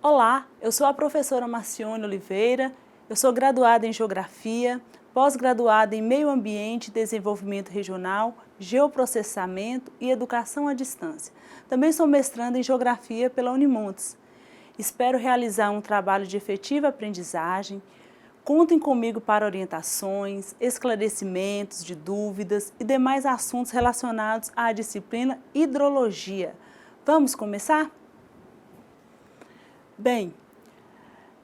Olá, eu sou a professora Marcione Oliveira, eu sou graduada em Geografia, pós-graduada em Meio Ambiente e Desenvolvimento Regional, Geoprocessamento e Educação à Distância. Também sou mestranda em Geografia pela Unimontes. Espero realizar um trabalho de efetiva aprendizagem. Contem comigo para orientações, esclarecimentos de dúvidas e demais assuntos relacionados à disciplina Hidrologia. Vamos começar? Bem,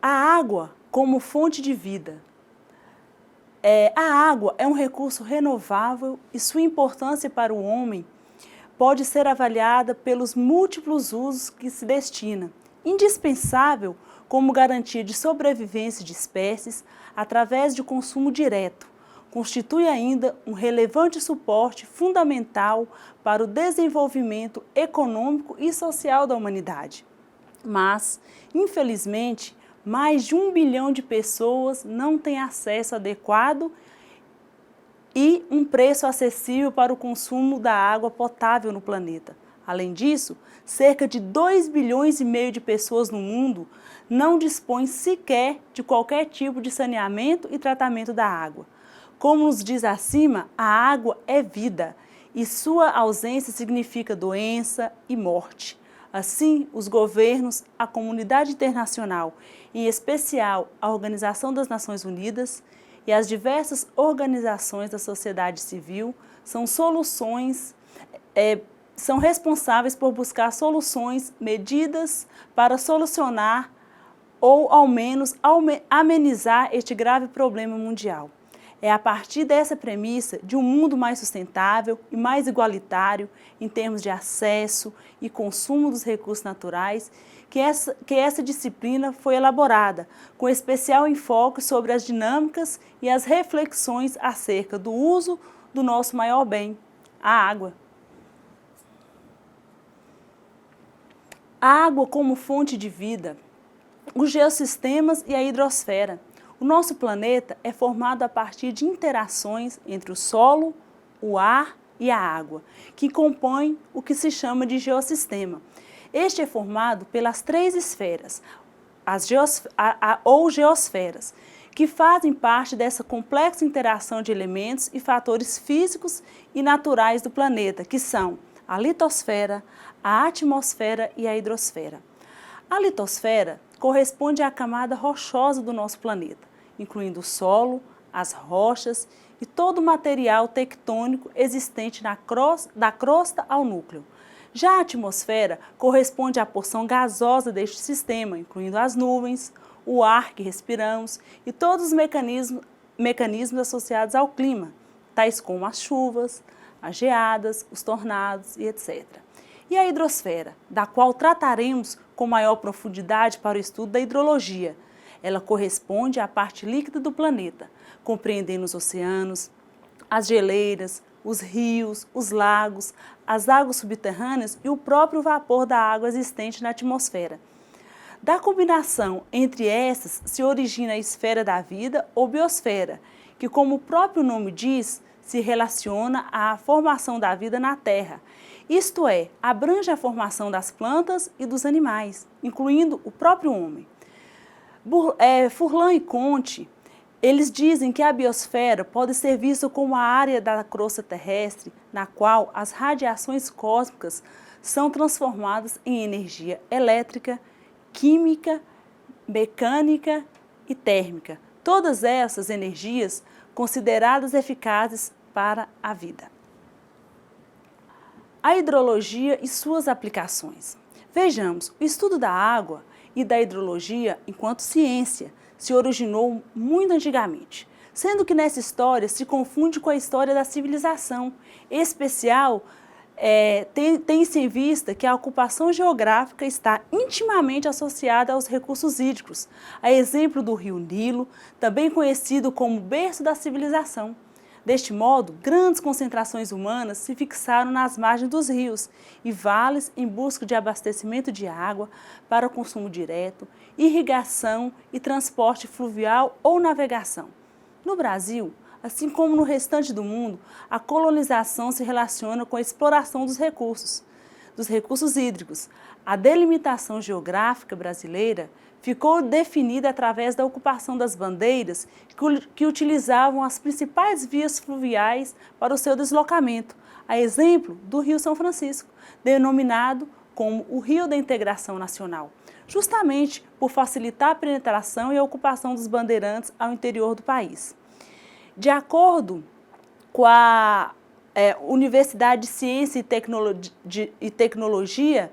a água como fonte de vida. A água é um recurso renovável e sua importância para o homem pode ser avaliada pelos múltiplos usos que se destina. Indispensável como garantia de sobrevivência de espécies através de consumo direto, constitui ainda um relevante suporte fundamental para o desenvolvimento econômico e social da humanidade. Mas, infelizmente, mais de 1 bilhão de pessoas não têm acesso adequado e um preço acessível para o consumo da água potável no planeta. Além disso, cerca de 2,5 bilhões de pessoas no mundo não dispõem sequer de qualquer tipo de saneamento e tratamento da água. Como nos diz acima, a água é vida e sua ausência significa doença e morte. Assim, os governos, a comunidade internacional, em especial a Organização das Nações Unidas e as diversas organizações da sociedade civil, são responsáveis por buscar soluções, medidas para solucionar ou, ao menos, amenizar este grave problema mundial. É a partir dessa premissa de um mundo mais sustentável e mais igualitário em termos de acesso e consumo dos recursos naturais que essa disciplina foi elaborada, com especial enfoque sobre as dinâmicas e as reflexões acerca do uso do nosso maior bem, a água. A água como fonte de vida, os geossistemas e a hidrosfera. O nosso planeta é formado a partir de interações entre o solo, o ar e a água, que compõem o que se chama de geossistema. Este é formado pelas 3 esferas, ou geosferas, que fazem parte dessa complexa interação de elementos e fatores físicos e naturais do planeta, que são a litosfera, a atmosfera e a hidrosfera. A litosfera corresponde à camada rochosa do nosso planeta, incluindo o solo, as rochas e todo o material tectônico existente da crosta ao núcleo. Já a atmosfera corresponde à porção gasosa deste sistema, incluindo as nuvens, o ar que respiramos e todos os mecanismos associados ao clima, tais como as chuvas, as geadas, os tornados e etc. E a hidrosfera, da qual trataremos com maior profundidade para o estudo da hidrologia. Ela corresponde à parte líquida do planeta, compreendendo os oceanos, as geleiras, os rios, os lagos, as águas subterrâneas e o próprio vapor da água existente na atmosfera. Da combinação entre essas se origina a esfera da vida ou biosfera, que, como o próprio nome diz, se relaciona à formação da vida na Terra. Isto é, abrange a formação das plantas e dos animais, incluindo o próprio homem. Furlan e Conte, eles dizem que a biosfera pode ser vista como a área da crosta terrestre na qual as radiações cósmicas são transformadas em energia elétrica, química, mecânica e térmica. Todas essas energias consideradas eficazes para a vida. A hidrologia e suas aplicações. Vejamos, o estudo da água e da hidrologia, enquanto ciência, se originou muito antigamente, sendo que nessa história se confunde com a história da civilização. Em especial, tem-se em vista que a ocupação geográfica está intimamente associada aos recursos hídricos, a exemplo do rio Nilo, também conhecido como berço da civilização. Deste modo, grandes concentrações humanas se fixaram nas margens dos rios e vales em busca de abastecimento de água para consumo direto, irrigação e transporte fluvial ou navegação. No Brasil, assim como no restante do mundo, a colonização se relaciona com a exploração dos recursos. dos recursos hídricos. A delimitação geográfica brasileira ficou definida através da ocupação das bandeiras que utilizavam as principais vias fluviais para o seu deslocamento, a exemplo do Rio São Francisco, denominado como o Rio da Integração Nacional, justamente por facilitar a penetração e a ocupação dos bandeirantes ao interior do país. De acordo com a Universidade de Ciência e Tecnologia,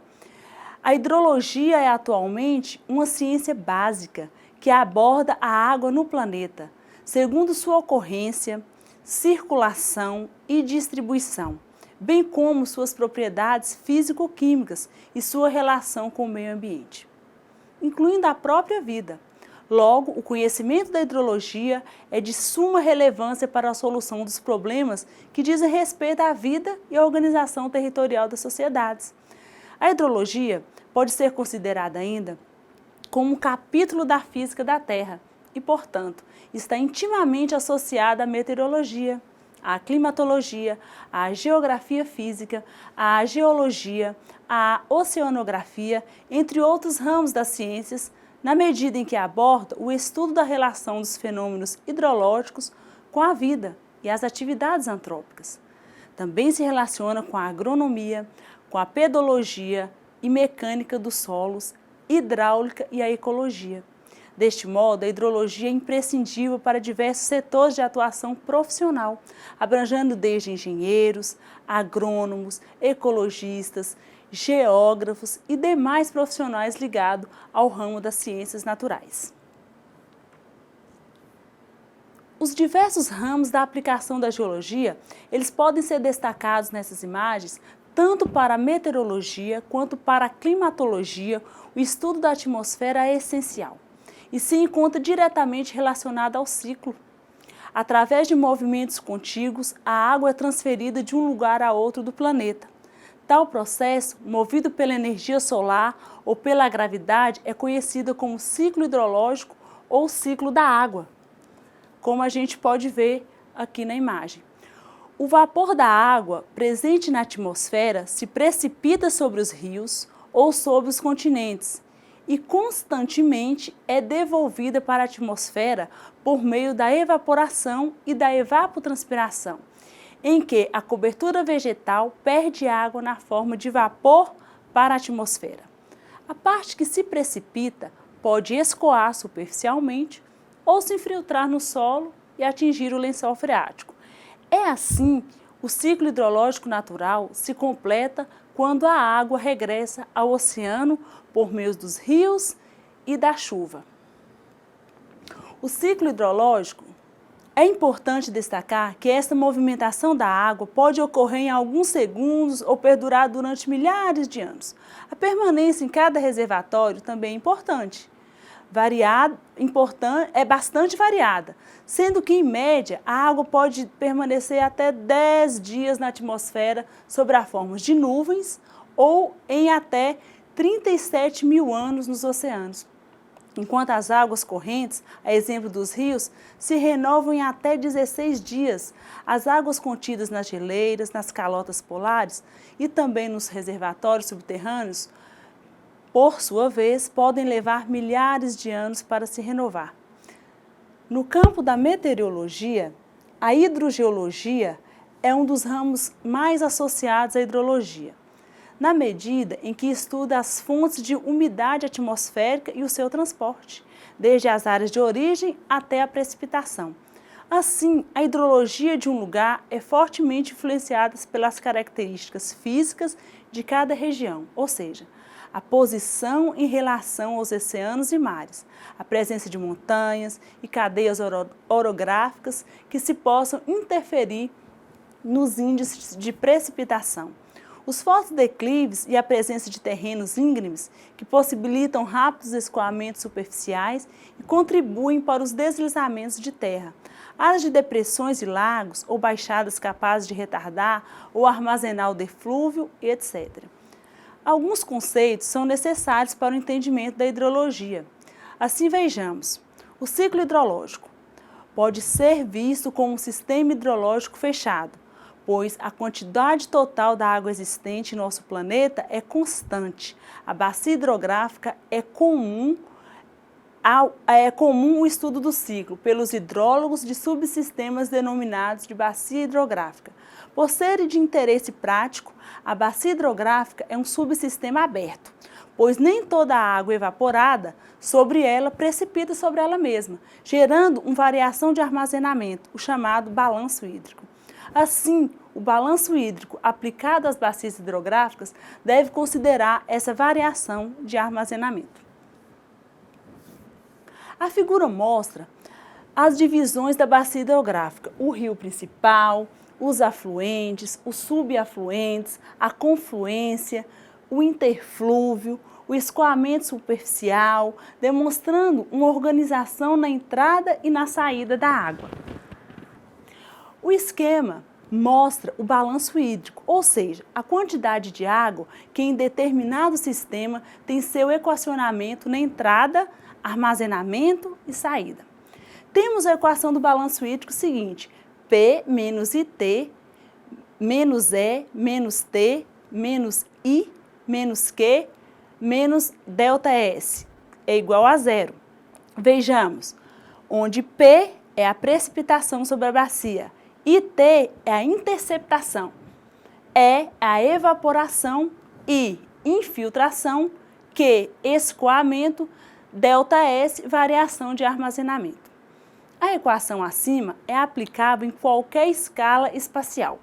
a hidrologia é atualmente uma ciência básica que aborda a água no planeta, segundo sua ocorrência, circulação e distribuição, bem como suas propriedades físico-químicas e sua relação com o meio ambiente, incluindo a própria vida. Logo, o conhecimento da hidrologia é de suma relevância para a solução dos problemas que dizem respeito à vida e à organização territorial das sociedades. A hidrologia pode ser considerada ainda como um capítulo da física da Terra e, portanto, está intimamente associada à meteorologia, à climatologia, à geografia física, à geologia, à oceanografia, entre outros ramos das ciências, na medida em que aborda o estudo da relação dos fenômenos hidrológicos com a vida e as atividades antrópicas. Também se relaciona com a agronomia, com a pedologia e mecânica dos solos, hidráulica e a ecologia. Deste modo, a hidrologia é imprescindível para diversos setores de atuação profissional, abrangendo desde engenheiros, agrônomos, ecologistas, geógrafos e demais profissionais ligados ao ramo das ciências naturais. Os diversos ramos da aplicação da geologia, eles podem ser destacados nessas imagens, tanto para a meteorologia quanto para a climatologia. O estudo da atmosfera é essencial e se encontra diretamente relacionado ao ciclo. Através de movimentos contíguos, a água é transferida de um lugar a outro do planeta. Tal processo, movido pela energia solar ou pela gravidade, é conhecido como ciclo hidrológico ou ciclo da água, como a gente pode ver aqui na imagem. O vapor da água presente na atmosfera se precipita sobre os rios ou sobre os continentes e constantemente é devolvida para a atmosfera por meio da evaporação e da evapotranspiração, em que a cobertura vegetal perde água na forma de vapor para a atmosfera. A parte que se precipita pode escoar superficialmente ou se infiltrar no solo e atingir o lençol freático. É assim, o ciclo hidrológico natural se completa quando a água regressa ao oceano por meio dos rios e da chuva. O ciclo hidrológico, é importante destacar que essa movimentação da água pode ocorrer em alguns segundos ou perdurar durante milhares de anos. A permanência em cada reservatório também é importante. É bastante variada, sendo que, em média, a água pode permanecer até 10 dias na atmosfera sob a forma de nuvens ou em até 37 mil anos nos oceanos, enquanto as águas correntes, a exemplo dos rios, se renovam em até 16 dias. As águas contidas nas geleiras, nas calotas polares e também nos reservatórios subterrâneos, por sua vez, podem levar milhares de anos para se renovar. No campo da meteorologia, a hidrogeologia é um dos ramos mais associados à hidrologia, na medida em que estuda as fontes de umidade atmosférica e o seu transporte, desde as áreas de origem até a precipitação. Assim, a hidrologia de um lugar é fortemente influenciada pelas características físicas de cada região, ou seja, a posição em relação aos oceanos e mares, a presença de montanhas e cadeias orográficas que se possam interferir nos índices de precipitação. Os fortes declives e a presença de terrenos íngremes que possibilitam rápidos escoamentos superficiais e contribuem para os deslizamentos de terra. Áreas de depressões e lagos ou baixadas capazes de retardar ou armazenar o deflúvio, etc. Alguns conceitos são necessários para o entendimento da hidrologia. Assim, vejamos. O ciclo hidrológico pode ser visto como um sistema hidrológico fechado, pois a quantidade total da água existente em nosso planeta é constante. A bacia hidrográfica é comum o estudo do ciclo pelos hidrólogos de subsistemas denominados de bacia hidrográfica. Por ser de interesse prático, a bacia hidrográfica é um subsistema aberto, pois nem toda a água evaporada sobre ela precipita sobre ela mesma, gerando uma variação de armazenamento, o chamado balanço hídrico. Assim, o balanço hídrico aplicado às bacias hidrográficas deve considerar essa variação de armazenamento. A figura mostra as divisões da bacia hidrográfica, o rio principal, os afluentes, os subafluentes, a confluência, o interflúvio, o escoamento superficial, demonstrando uma organização na entrada e na saída da água. O esquema mostra o balanço hídrico, ou seja, a quantidade de água que em determinado sistema tem seu equacionamento na entrada, armazenamento e saída. Temos a equação do balanço hídrico seguinte: P menos IT menos E menos T menos I menos Q menos ΔS é igual a zero. Vejamos, onde P é a precipitação sobre a bacia, IT é a interceptação, E é a evaporação, I, infiltração, Q, escoamento, ΔS, variação de armazenamento. A equação acima é aplicável em qualquer escala espacial,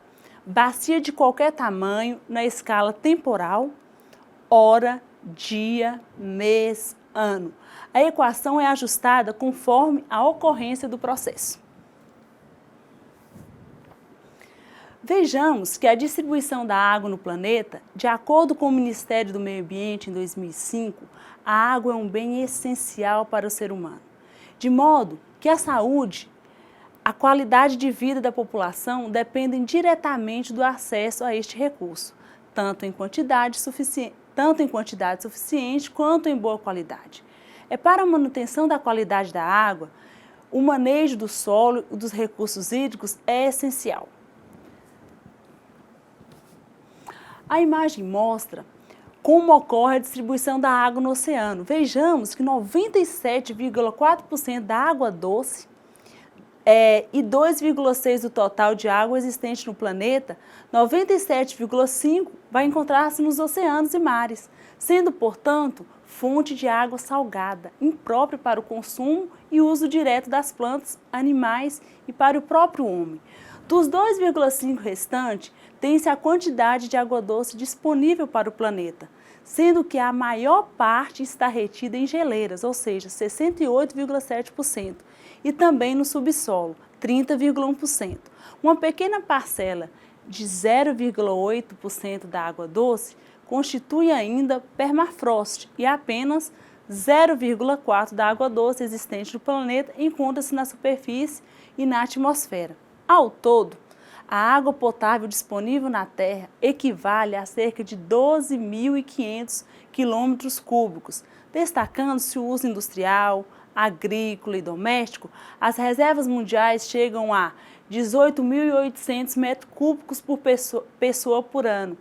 bacia de qualquer tamanho na escala temporal, hora, dia, mês, ano. A equação é ajustada conforme a ocorrência do processo. Vejamos que a distribuição da água no planeta, de acordo com o Ministério do Meio Ambiente em 2005, a água é um bem essencial para o ser humano, de modo que a saúde, a qualidade de vida da população dependem diretamente do acesso a este recurso, tanto em quantidade suficiente quanto em boa qualidade. É para a manutenção da qualidade da água, o manejo do solo e dos recursos hídricos é essencial. A imagem mostra como ocorre a distribuição da água no oceano. Vejamos que 97,4% da água doce e 2,6% do total de água existente no planeta, 97,5% vai encontrar-se nos oceanos e mares, sendo, portanto, fonte de água salgada, imprópria para o consumo e uso direto das plantas, animais e para o próprio homem. Dos 2,5% restantes, tem-se a quantidade de água doce disponível para o planeta, sendo que a maior parte está retida em geleiras, ou seja, 68,7%, e também no subsolo, 30,1%. Uma pequena parcela de 0,8% da água doce constitui ainda permafrost e apenas 0,4% da água doce existente no planeta encontra-se na superfície e na atmosfera. Ao todo, a água potável disponível na Terra equivale a cerca de 12.500 km³, destacando-se o uso industrial, agrícola e doméstico. As reservas mundiais chegam a 18.800 m³ por pessoa por ano.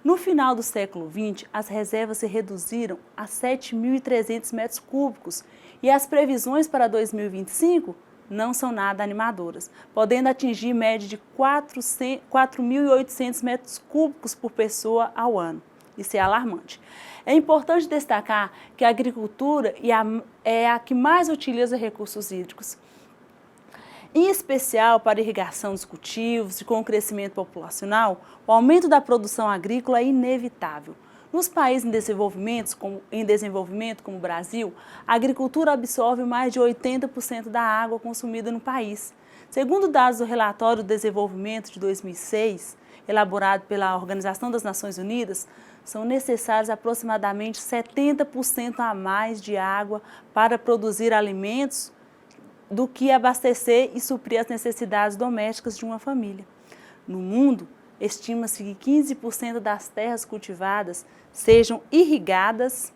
No final do século XX, as reservas se reduziram a 7.300 m³ e as previsões para 2025 não são nada animadoras, podendo atingir média de 4.800 m³ por pessoa ao ano. Isso é alarmante. É importante destacar que a agricultura é a que mais utiliza recursos hídricos, em especial para a irrigação dos cultivos e com o crescimento populacional, o aumento da produção agrícola é inevitável. Nos países em desenvolvimento, como o Brasil, a agricultura absorve mais de 80% da água consumida no país. Segundo dados do Relatório do Desenvolvimento de 2006, elaborado pela Organização das Nações Unidas, são necessários aproximadamente 70% a mais de água para produzir alimentos do que abastecer e suprir as necessidades domésticas de uma família. No mundo, estima-se que 15% das terras cultivadas sejam irrigadas.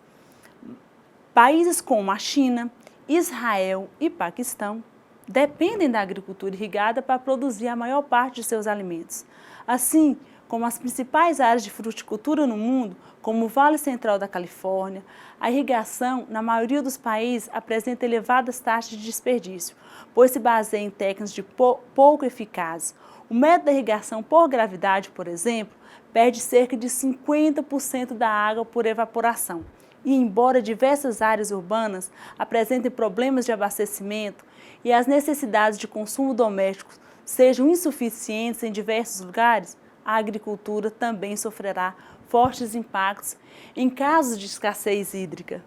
Países como a China, Israel e Paquistão dependem da agricultura irrigada para produzir a maior parte de seus alimentos. Assim como as principais áreas de fruticultura no mundo, como o Vale Central da Califórnia, a irrigação, na maioria dos países, apresenta elevadas taxas de desperdício, pois se baseia em técnicas de pouco eficazes. O método da irrigação por gravidade, por exemplo, perde cerca de 50% da água por evaporação. E embora diversas áreas urbanas apresentem problemas de abastecimento e as necessidades de consumo doméstico sejam insuficientes em diversos lugares, a agricultura também sofrerá fortes impactos em casos de escassez hídrica.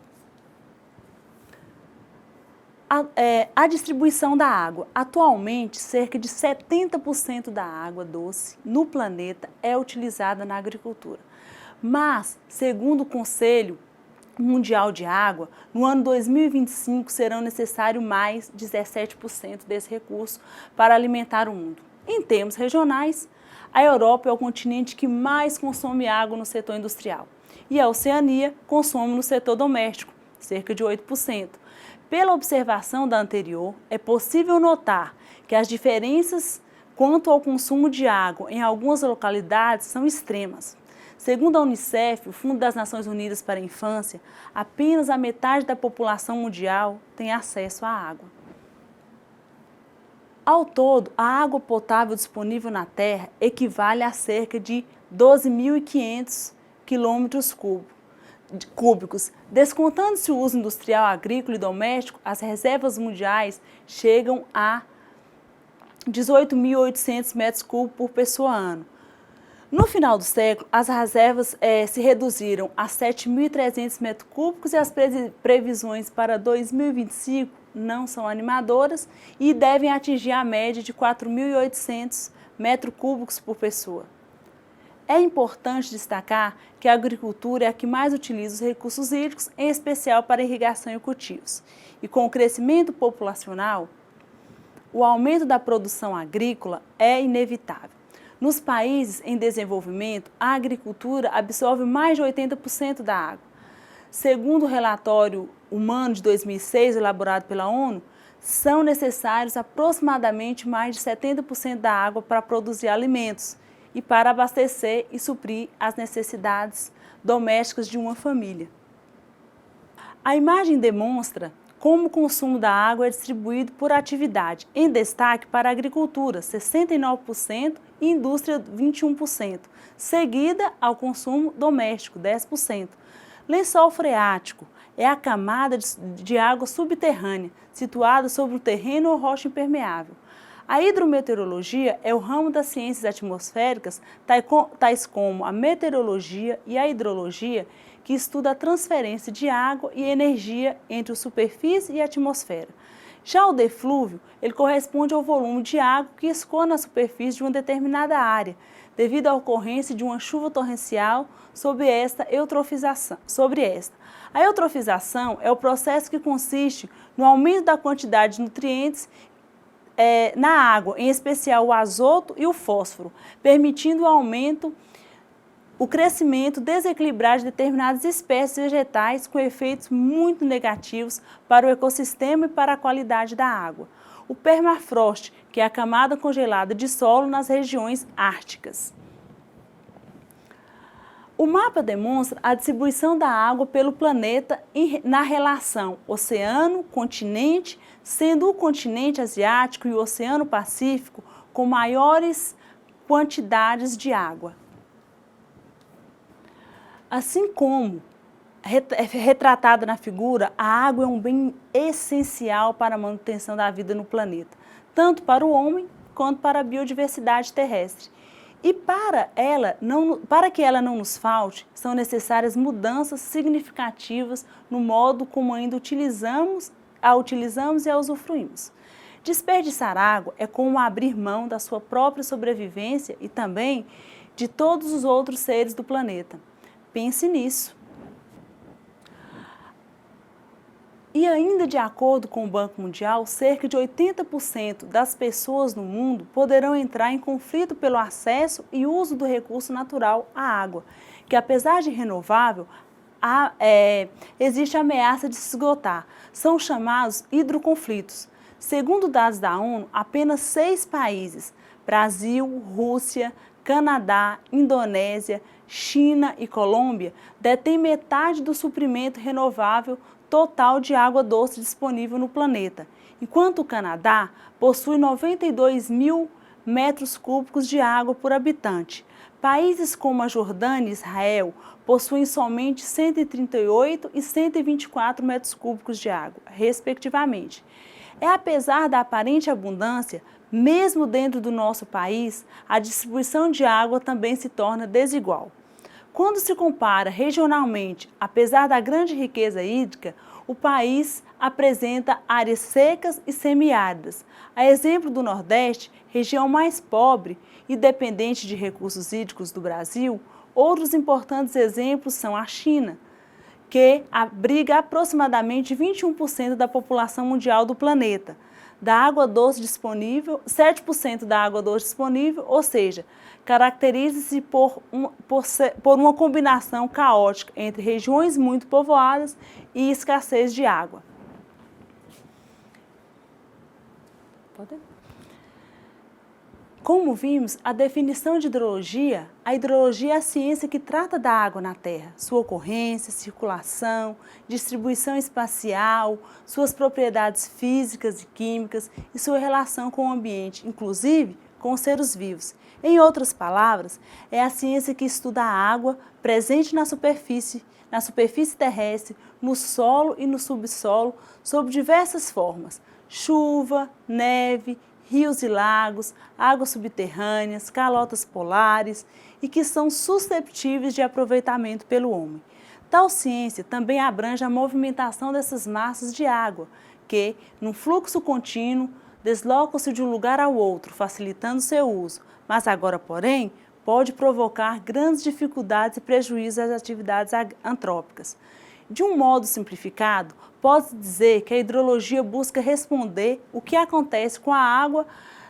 A distribuição da água. Atualmente, cerca de 70% da água doce no planeta é utilizada na agricultura. Mas, segundo o Conselho Mundial de Água, no ano 2025 serão necessários mais 17% desse recurso para alimentar o mundo. Em termos regionais, a Europa é o continente que mais consome água no setor industrial e a Oceania consome no setor doméstico, cerca de 8%. Pela observação da anterior, é possível notar que as diferenças quanto ao consumo de água em algumas localidades são extremas. Segundo a Unicef, o Fundo das Nações Unidas para a Infância, apenas a metade da população mundial tem acesso à água. Ao todo, a água potável disponível na Terra equivale a cerca de 12.500 quilômetros cúbicos. Descontando-se o uso industrial, agrícola e doméstico, as reservas mundiais chegam a 18.800 metros cúbicos por pessoa ano. No final do século, as reservas se reduziram a 7.300 metros cúbicos e as previsões para 2025 não são animadoras e devem atingir a média de 4.800 metros cúbicos por pessoa. É importante destacar que a agricultura é a que mais utiliza os recursos hídricos, em especial para irrigação e cultivos. E com o crescimento populacional, o aumento da produção agrícola é inevitável. Nos países em desenvolvimento, a agricultura absorve mais de 80% da água. Segundo o relatório humano de 2006, elaborado pela ONU, são necessários aproximadamente mais de 70% da água para produzir alimentos e para abastecer e suprir as necessidades domésticas de uma família. A imagem demonstra como o consumo da água é distribuído por atividade, em destaque para a agricultura, 69%, e indústria, 21%, seguida ao consumo doméstico, 10%. Lençol freático é a camada de água subterrânea, situada sobre o terreno ou rocha impermeável. A hidrometeorologia é o ramo das ciências atmosféricas, tais como a meteorologia e a hidrologia, que estuda a transferência de água e energia entre a superfície e a atmosfera. Já o deflúvio, ele corresponde ao volume de água que escoa na superfície de uma determinada área, devido à ocorrência de uma chuva torrencial sobre esta eutrofização. A eutrofização é o processo que consiste no aumento da quantidade de nutrientes na água, em especial o azoto e o fósforo, permitindo o crescimento desequilibrado de determinadas espécies vegetais com efeitos muito negativos para o ecossistema e para a qualidade da água. O permafrost, que é a camada congelada de solo nas regiões árticas. O mapa demonstra a distribuição da água pelo planeta na relação oceano-continente, sendo o continente asiático e o Oceano Pacífico com maiores quantidades de água. Assim como retratada na figura, a água é um bem essencial para a manutenção da vida no planeta, tanto para o homem quanto para a biodiversidade terrestre. E para que ela não nos falte, são necessárias mudanças significativas no modo como ainda a utilizamos e a usufruímos. Desperdiçar água é como abrir mão da sua própria sobrevivência e também de todos os outros seres do planeta. Pense nisso. E ainda de acordo com o Banco Mundial, cerca de 80% das pessoas no mundo poderão entrar em conflito pelo acesso e uso do recurso natural, a água, que apesar de renovável, existe a ameaça de se esgotar. São chamados hidroconflitos. Segundo dados da ONU, apenas 6 países, Brasil, Rússia, Canadá, Indonésia, China e Colômbia, detêm metade do suprimento renovável total de água doce disponível no planeta, enquanto o Canadá possui 92 mil metros cúbicos de água por habitante. Países como a Jordânia e Israel possuem somente 138 e 124 metros cúbicos de água, respectivamente. Apesar da aparente abundância, mesmo dentro do nosso país, a distribuição de água também se torna desigual. Quando se compara regionalmente, apesar da grande riqueza hídrica, o país apresenta áreas secas e semiáridas. A exemplo do Nordeste, região mais pobre e dependente de recursos hídricos do Brasil, outros importantes exemplos são a China, que abriga aproximadamente 21% da população mundial do planeta. Da água doce disponível, 7% da água doce disponível, ou seja, caracteriza-se por uma combinação caótica entre regiões muito povoadas e escassez de água. Como vimos, a definição de hidrologia, a hidrologia é a ciência que trata da água na Terra, sua ocorrência, circulação, distribuição espacial, suas propriedades físicas e químicas e sua relação com o ambiente, inclusive com os seres vivos. Em outras palavras, é a ciência que estuda a água presente na superfície terrestre, no solo e no subsolo, sob diversas formas: chuva, neve, rios e lagos, águas subterrâneas, calotas polares e que são susceptíveis de aproveitamento pelo homem. Tal ciência também abrange a movimentação dessas massas de água, que, num fluxo contínuo, deslocam-se de um lugar ao outro, facilitando seu uso, mas agora, porém, pode provocar grandes dificuldades e prejuízos às atividades antrópicas. De um modo simplificado, pode-se dizer que a hidrologia busca responder o que acontece com a água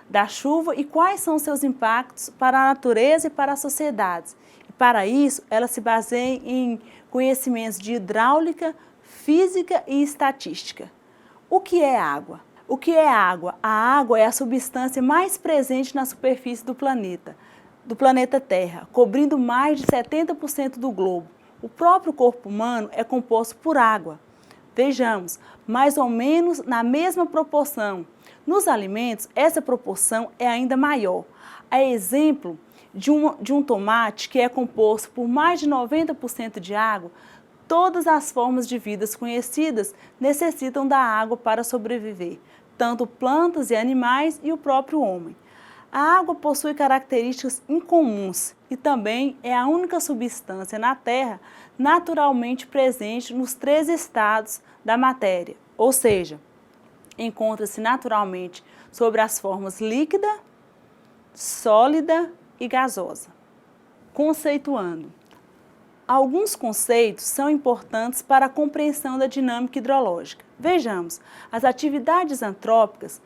da chuva e quais são seus impactos para a natureza e para as sociedades. E para isso, ela se baseia em conhecimentos de hidráulica, física e estatística. O que é água? O que é água? A água é a substância mais presente na superfície do planeta Terra, cobrindo mais de 70% do globo. O próprio corpo humano é composto por água. Vejamos, mais ou menos na mesma proporção. Nos alimentos, essa proporção é ainda maior. A exemplo de um tomate que é composto por mais de 90% de água, todas as formas de vida conhecidas necessitam da água para sobreviver, tanto plantas e animais e o próprio homem. A água possui características incomuns e também é a única substância na Terra naturalmente presente nos 3 estados da matéria, ou seja, encontra-se naturalmente sobre as formas líquida, sólida e gasosa. Conceituando. Alguns conceitos são importantes para a compreensão da dinâmica hidrológica. Vejamos, as atividades antrópicas,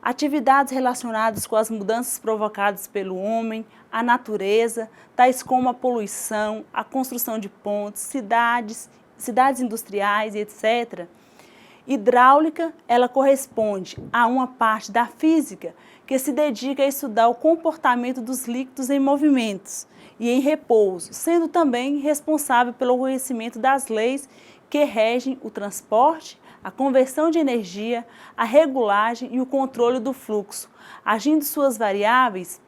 atividades relacionadas com as mudanças provocadas pelo homem, a natureza, tais como a poluição, a construção de pontes, cidades industriais e etc. Hidráulica, ela corresponde a uma parte da física que se dedica a estudar o comportamento dos líquidos em movimentos e em repouso, sendo também responsável pelo conhecimento das leis que regem o transporte, a conversão de energia, a regulagem e o controle do fluxo, agindo suas variáveis,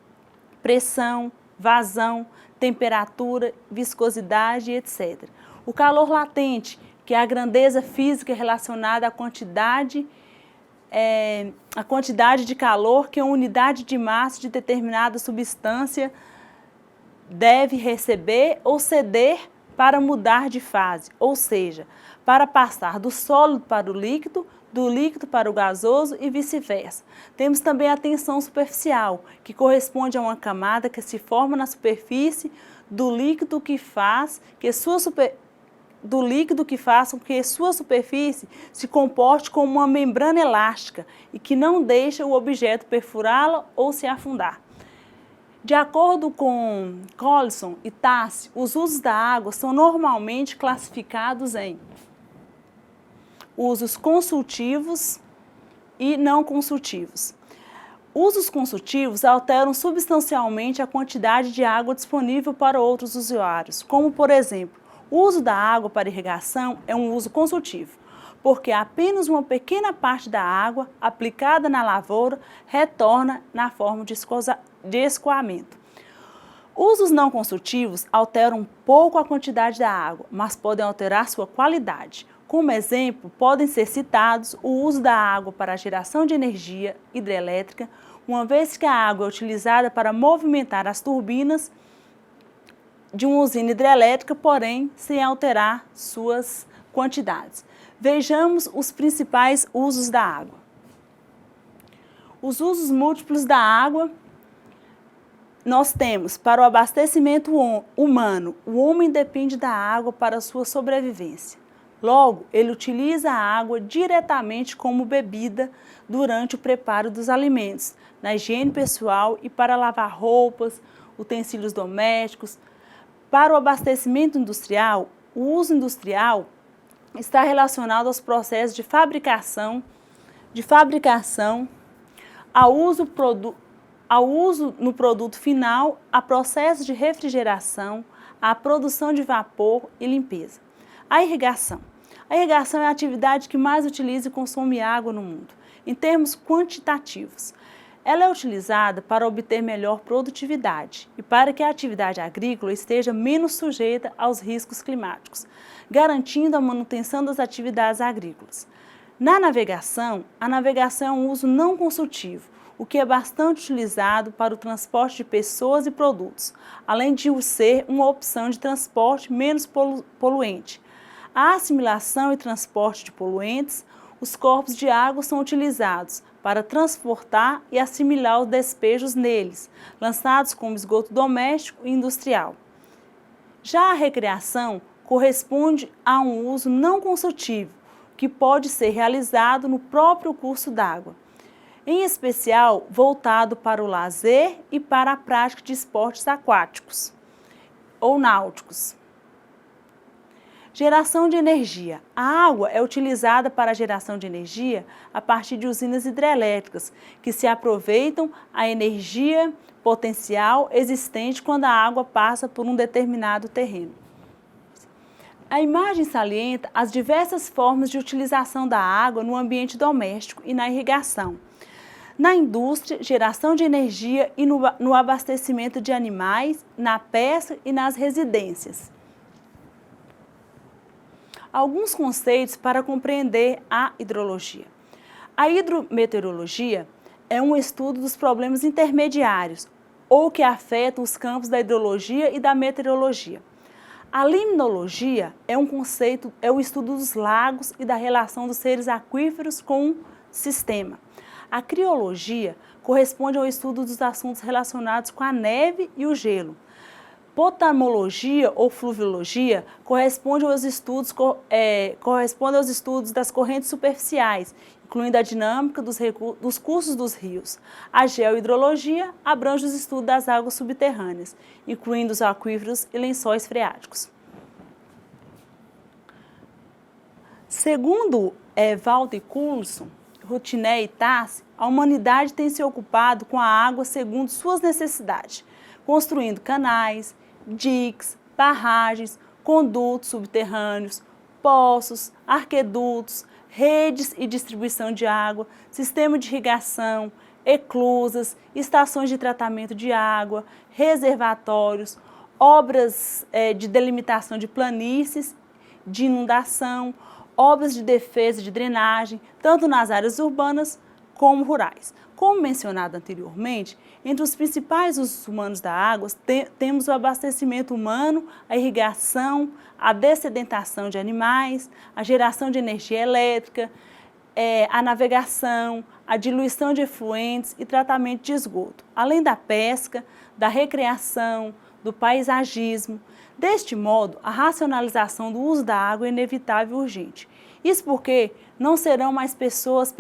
pressão, vazão, temperatura, viscosidade, etc. O calor latente, que é a grandeza física relacionada à quantidade de calor que uma unidade de massa de determinada substância deve receber ou ceder para mudar de fase, ou seja, para passar do sólido para o líquido, do líquido para o gasoso e vice-versa. Temos também a tensão superficial, que corresponde a uma camada que se forma na superfície do líquido que faz com que sua superfície se comporte como uma membrana elástica e que não deixa o objeto perfurá-la ou se afundar. De acordo com Collison e Tassi, os usos da água são normalmente classificados em usos consultivos e não consultivos. Usos consultivos alteram substancialmente a quantidade de água disponível para outros usuários, como, por exemplo, o uso da água para irrigação é um uso consultivo, porque apenas uma pequena parte da água aplicada na lavoura retorna na forma de escoamento. Usos não consultivos alteram um pouco a quantidade da água, mas podem alterar sua qualidade. Como exemplo, podem ser citados o uso da água para a geração de energia hidrelétrica, uma vez que a água é utilizada para movimentar as turbinas de uma usina hidrelétrica, porém sem alterar suas quantidades. Vejamos os principais usos da água. Os usos múltiplos da água nós temos para o abastecimento humano. O homem depende da água para sua sobrevivência. Logo, ele utiliza a água diretamente como bebida durante o preparo dos alimentos, na higiene pessoal e para lavar roupas, utensílios domésticos. Para o abastecimento industrial, o uso industrial está relacionado aos processos de fabricação, ao uso no produto final, a processos de refrigeração, a produção de vapor e limpeza. A irrigação. A irrigação é a atividade que mais utiliza e consome água no mundo. Em termos quantitativos, ela é utilizada para obter melhor produtividade e para que a atividade agrícola esteja menos sujeita aos riscos climáticos, garantindo a manutenção das atividades agrícolas. Na navegação, a navegação é um uso não consultivo, o que é bastante utilizado para o transporte de pessoas e produtos, além de ser uma opção de transporte menos poluente. A assimilação e transporte de poluentes, os corpos de água são utilizados para transportar e assimilar os despejos neles, lançados como esgoto doméstico e industrial. Já a recreação corresponde a um uso não consultivo, que pode ser realizado no próprio curso d'água, em especial voltado para o lazer e para a prática de esportes aquáticos ou náuticos. Geração de energia. A água é utilizada para a geração de energia a partir de usinas hidrelétricas, que se aproveitam a energia potencial existente quando a água passa por um determinado terreno. A imagem salienta as diversas formas de utilização da água no ambiente doméstico e na irrigação, na indústria, geração de energia e no abastecimento de animais, na pesca e nas residências. Alguns conceitos para compreender a hidrologia. A hidrometeorologia é um estudo dos problemas intermediários ou que afetam os campos da hidrologia e da meteorologia. A limnologia é um conceito, é o estudo dos lagos e da relação dos seres aquíferos com o sistema. A criologia corresponde ao estudo dos assuntos relacionados com a neve e o gelo. Potamologia ou fluviologia corresponde aos estudos das correntes superficiais, incluindo a dinâmica dos cursos dos rios. A geohidrologia abrange os estudos das águas subterrâneas, incluindo os aquíferos e lençóis freáticos. Segundo Walter Coulson, Routinet e Tassi, a humanidade tem se ocupado com a água segundo suas necessidades, construindo canais, diques, barragens, condutos subterrâneos, poços, arquedutos, redes e distribuição de água, sistema de irrigação, eclusas, estações de tratamento de água, reservatórios, obras de delimitação de planícies, de inundação, obras de defesa de drenagem, tanto nas áreas urbanas como rurais. Como mencionado anteriormente, entre os principais usos humanos da água, temos o abastecimento humano, a irrigação, a dessedentação de animais, a geração de energia elétrica, a navegação, a diluição de efluentes e tratamento de esgoto, além da pesca, da recreação, do paisagismo. Deste modo, a racionalização do uso da água é inevitável e urgente. Isso porque serão mais pessoas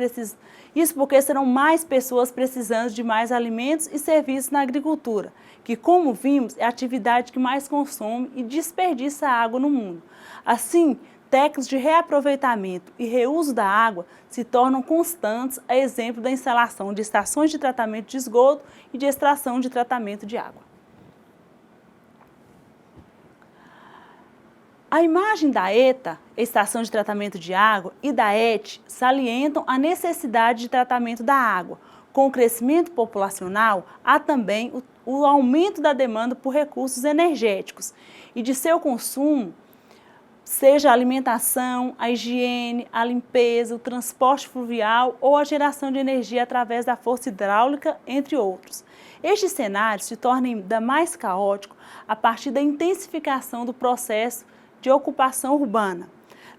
precisando de mais alimentos e serviços na agricultura, que, como vimos, é a atividade que mais consome e desperdiça água no mundo. Assim, técnicas de reaproveitamento e reuso da água se tornam constantes, a exemplo da instalação de estações de tratamento de esgoto e de extração de tratamento de água. A imagem da ETA, Estação de Tratamento de Água, e da ET salientam a necessidade de tratamento da água. Com o crescimento populacional, há também o aumento da demanda por recursos energéticos e de seu consumo, seja a alimentação, a higiene, a limpeza, o transporte fluvial ou a geração de energia através da força hidráulica, entre outros. Este cenário se torna ainda mais caótico a partir da intensificação do processo de ocupação urbana.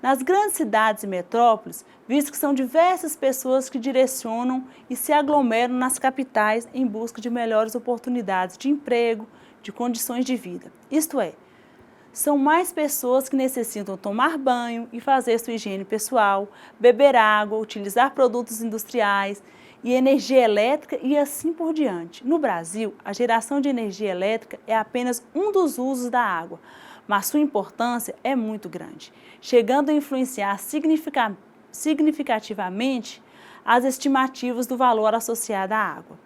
Nas grandes cidades e metrópoles, visto que são diversas pessoas que direcionam e se aglomeram nas capitais em busca de melhores oportunidades de emprego, de condições de vida. Isto é, são mais pessoas que necessitam tomar banho e fazer sua higiene pessoal, beber água, utilizar produtos industriais e energia elétrica e assim por diante. No Brasil, a geração de energia elétrica é apenas um dos usos da água, mas sua importância é muito grande, chegando a influenciar significativamente as estimativas do valor associado à água.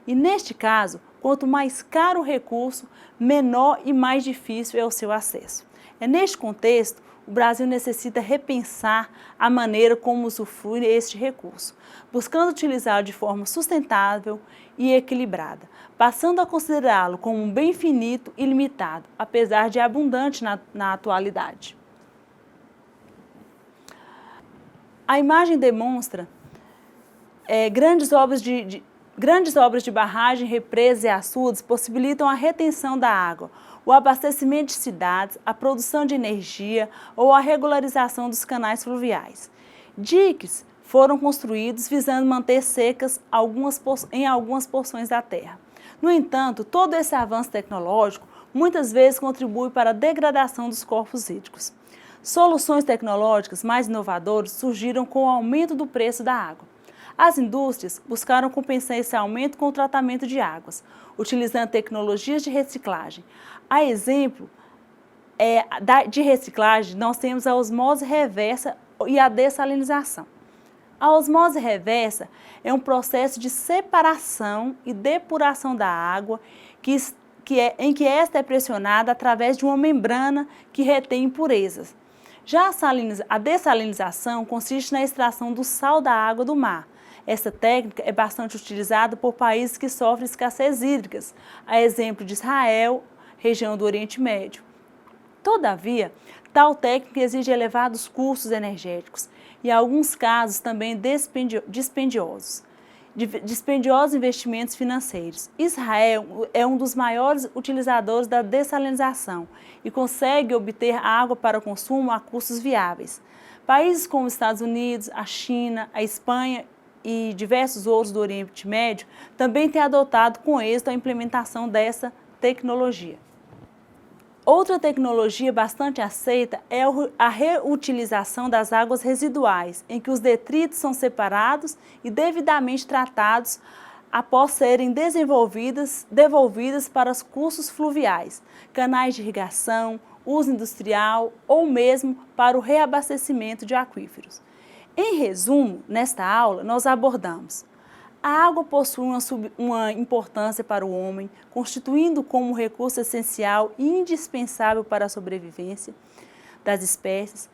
E neste caso, quanto mais caro o recurso, menor e mais difícil é o seu acesso. É neste contexto, o Brasil necessita repensar a maneira como usufrui este recurso, buscando utilizá-lo de forma sustentável e equilibrada, passando a considerá-lo como um bem finito e limitado, apesar de abundante na atualidade. A imagem demonstra grandes obras de barragem, represas e açudes possibilitam a retenção da água, o abastecimento de cidades, a produção de energia ou a regularização dos canais fluviais. Diques foram construídos visando manter secas em algumas porções da terra. No entanto, todo esse avanço tecnológico muitas vezes contribui para a degradação dos corpos hídricos. Soluções tecnológicas mais inovadoras surgiram com o aumento do preço da água. As indústrias buscaram compensar esse aumento com o tratamento de águas, utilizando tecnologias de reciclagem. A exemplo de reciclagem, nós temos a osmose reversa e a dessalinização. A osmose reversa é um processo de separação e depuração da água em que esta é pressionada através de uma membrana que retém impurezas. Já a dessalinização consiste na extração do sal da água do mar. Essa técnica é bastante utilizada por países que sofrem escassez hídricas, a exemplo de Israel, região do Oriente Médio. Todavia, tal técnica exige elevados custos energéticos e, em alguns casos, também dispendiosos investimentos financeiros. Israel é um dos maiores utilizadores da dessalinização e consegue obter água para consumo a custos viáveis. Países como os Estados Unidos, a China, a Espanha e diversos outros do Oriente Médio também têm adotado com êxito a implementação dessa tecnologia. Outra tecnologia bastante aceita é a reutilização das águas residuais, em que os detritos são separados e devidamente tratados após serem devolvidas para os cursos fluviais, canais de irrigação, uso industrial ou mesmo para o reabastecimento de aquíferos. Em resumo, nesta aula, nós abordamos: a água possui uma importância para o homem, constituindo como um recurso essencial e indispensável para a sobrevivência das espécies.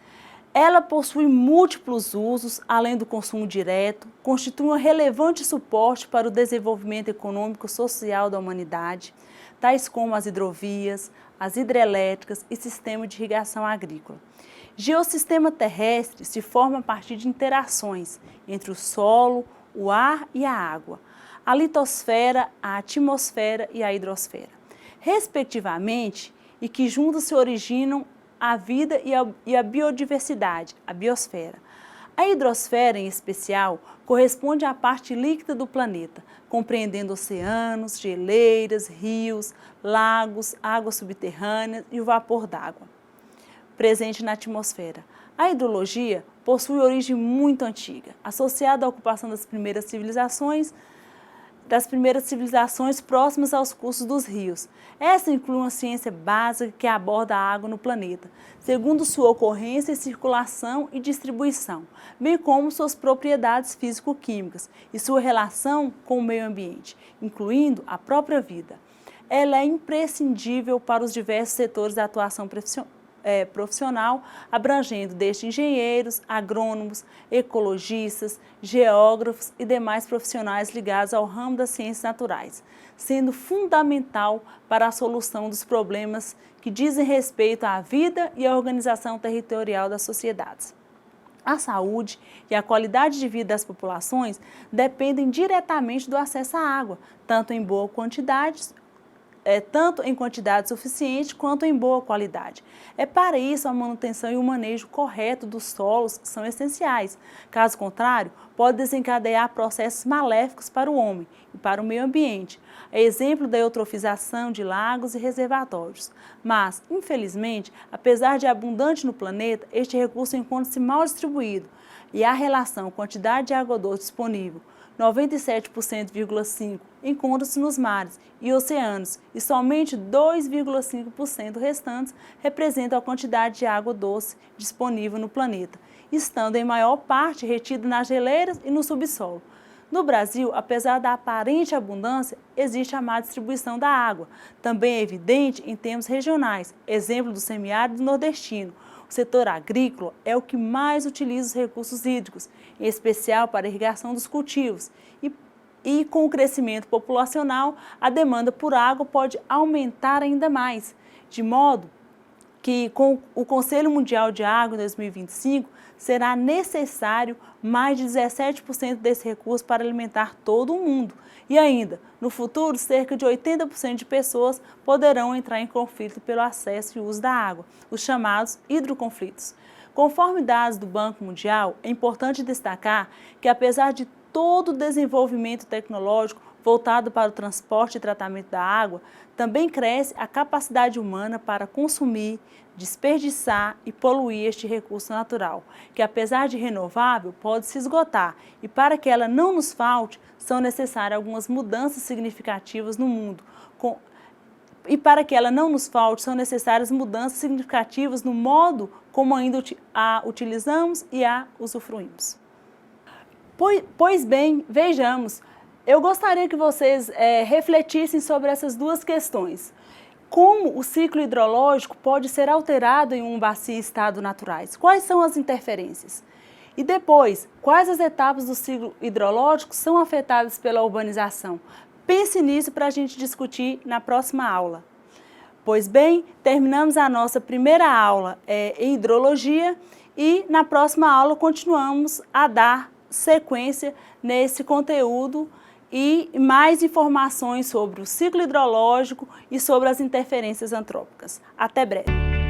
Ela possui múltiplos usos, além do consumo direto, constitui um relevante suporte para o desenvolvimento econômico e social da humanidade, tais como as hidrovias, as hidrelétricas e sistema de irrigação agrícola. Geossistema terrestre se forma a partir de interações entre o solo, o ar e a água, a litosfera, a atmosfera e a hidrosfera, respectivamente, e que juntos se originam a vida e a biodiversidade, a biosfera. A hidrosfera, em especial, corresponde à parte líquida do planeta, compreendendo oceanos, geleiras, rios, lagos, águas subterrâneas e o vapor d'água presente na atmosfera. A hidrologia possui origem muito antiga, associada à ocupação das primeiras civilizações das primeiras civilizações próximas aos cursos dos rios. Essa inclui uma ciência básica que aborda a água no planeta, segundo sua ocorrência, circulação e distribuição, bem como suas propriedades físico-químicas e sua relação com o meio ambiente, incluindo a própria vida. Ela é imprescindível para os diversos setores da atuação profissional, abrangendo desde engenheiros, agrônomos, ecologistas, geógrafos e demais profissionais ligados ao ramo das ciências naturais, sendo fundamental para a solução dos problemas que dizem respeito à vida e à organização territorial das sociedades. A saúde e a qualidade de vida das populações dependem diretamente do acesso à água, tanto em quantidade suficiente quanto em boa qualidade. Para isso, a manutenção e o manejo correto dos solos são essenciais. Caso contrário, pode desencadear processos maléficos para o homem e para o meio ambiente. É exemplo da eutrofização de lagos e reservatórios. Mas, infelizmente, apesar de abundante no planeta, este recurso encontra-se mal distribuído e a relação quantidade de água doce disponível 97,5% encontra-se nos mares e oceanos e somente 2,5% restantes representam a quantidade de água doce disponível no planeta, estando em maior parte retida nas geleiras e no subsolo. No Brasil, apesar da aparente abundância, existe a má distribuição da água, também é evidente em termos regionais, exemplo do semiárido nordestino. O setor agrícola é o que mais utiliza os recursos hídricos, em especial para a irrigação dos cultivos, e com o crescimento populacional, a demanda por água pode aumentar ainda mais, de modo que com o Conselho Mundial de Água em 2025, será necessário mais de 17% desse recurso para alimentar todo o mundo. E ainda, no futuro, cerca de 80% de pessoas poderão entrar em conflito pelo acesso e uso da água, os chamados hidroconflitos. Conforme dados do Banco Mundial, é importante destacar que, apesar de todo o desenvolvimento tecnológico voltado para o transporte e tratamento da água, também cresce a capacidade humana para consumir, desperdiçar e poluir este recurso natural, que apesar de renovável, pode se esgotar, e para que ela não nos falte, são necessárias algumas mudanças significativas no mundo. No modo como ainda a utilizamos e a usufruímos. Pois bem, vejamos. Eu gostaria que vocês refletissem sobre essas duas questões. Como o ciclo hidrológico pode ser alterado em uma bacia e estado naturais? Quais são as interferências? E depois, quais as etapas do ciclo hidrológico são afetadas pela urbanização? Pense nisso para a gente discutir na próxima aula. Pois bem, terminamos a nossa primeira aula em hidrologia e na próxima aula continuamos a dar sequência nesse conteúdo e mais informações sobre o ciclo hidrológico e sobre as interferências antrópicas. Até breve!